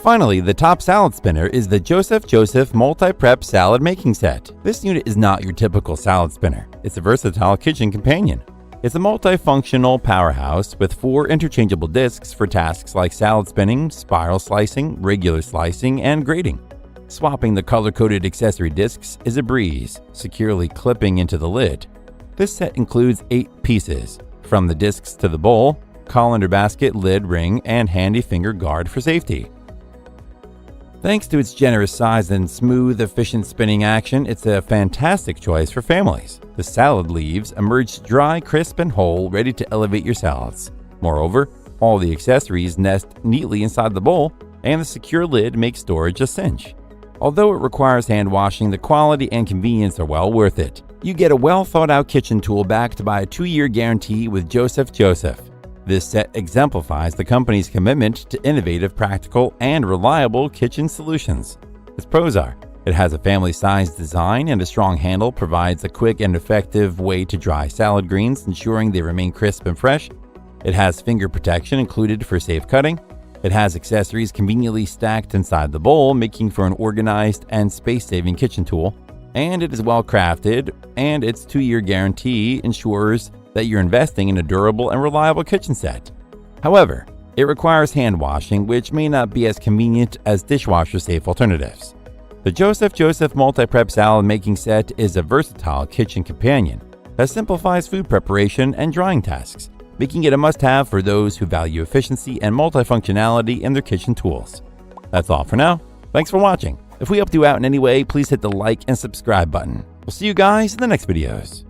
Finally, the top salad spinner is the Joseph Multi-Prep Salad Making Set. This unit is not your typical salad spinner. It's a versatile kitchen companion. It's a multifunctional powerhouse with 4 interchangeable discs for tasks like salad spinning, spiral slicing, regular slicing, and grating. Swapping the color-coded accessory discs is a breeze, securely clipping into the lid. This set includes 8 pieces, from the discs to the bowl, colander basket, lid, ring, and handy finger guard for safety. Thanks to its generous size and smooth, efficient spinning action, it's a fantastic choice for families. The salad leaves emerge dry, crisp, and whole, ready to elevate your salads. Moreover, all the accessories nest neatly inside the bowl, and the secure lid makes storage a cinch. Although it requires hand washing, the quality and convenience are well worth it. You get a well-thought-out kitchen tool backed by a 2-year guarantee with Joseph. This set exemplifies the company's commitment to innovative, practical, and reliable kitchen solutions. Its pros are: it has a family-sized design, and a strong handle provides a quick and effective way to dry salad greens, ensuring they remain crisp and fresh. It has finger protection included for safe cutting. It has accessories conveniently stacked inside the bowl, making for an organized and space-saving kitchen tool. And it is well crafted, and its 2-year guarantee ensures that you're investing in a durable and reliable kitchen set. However, it requires hand washing, which may not be as convenient as dishwasher-safe alternatives. The Joseph Multi-Prep Salad Making Set is a versatile kitchen companion that simplifies food preparation and drying tasks, making it a must-have for those who value efficiency and multifunctionality in their kitchen tools. That's all for now. Thanks for watching. If we helped you out in any way, please hit the like and subscribe button. We'll see you guys in the next videos.